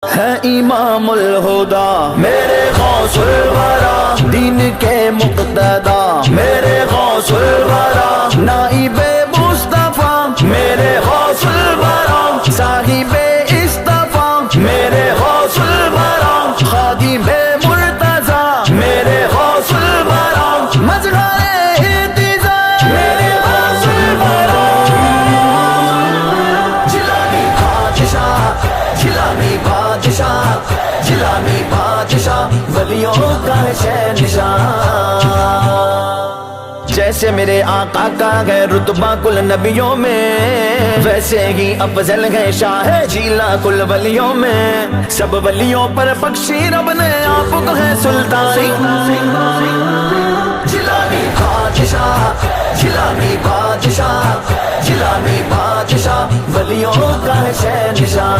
ہے امام الہدا میرے غوث الورا، دین کے مقتدا میرے غوث الورا، نائب مصطفیٰ میرے غوث الورا، صاحب اصطفیٰ میرے غوث الورا، خادم مرتضی میرے غوث الورا، مظہر اعتزاز میرے غوث الورا، جیلانی بادشاہ جیلانی بادشاہ جیلانی بادشاہ، ولیوں کا شہنشاہ، جیسے میرے آقا کا ہے رتبہ کل نبیوں میں، ویسے ہی افضل ہے شاہ جیلا کل ولیوں میں، سب ولیوں پر بخشی رب نے آپ کو ہے سلطانی، جیلانی بادشاہ جیلانی بادشاہ جیلانی بادشاہ، ولیوں کا ہے شہنشاہ،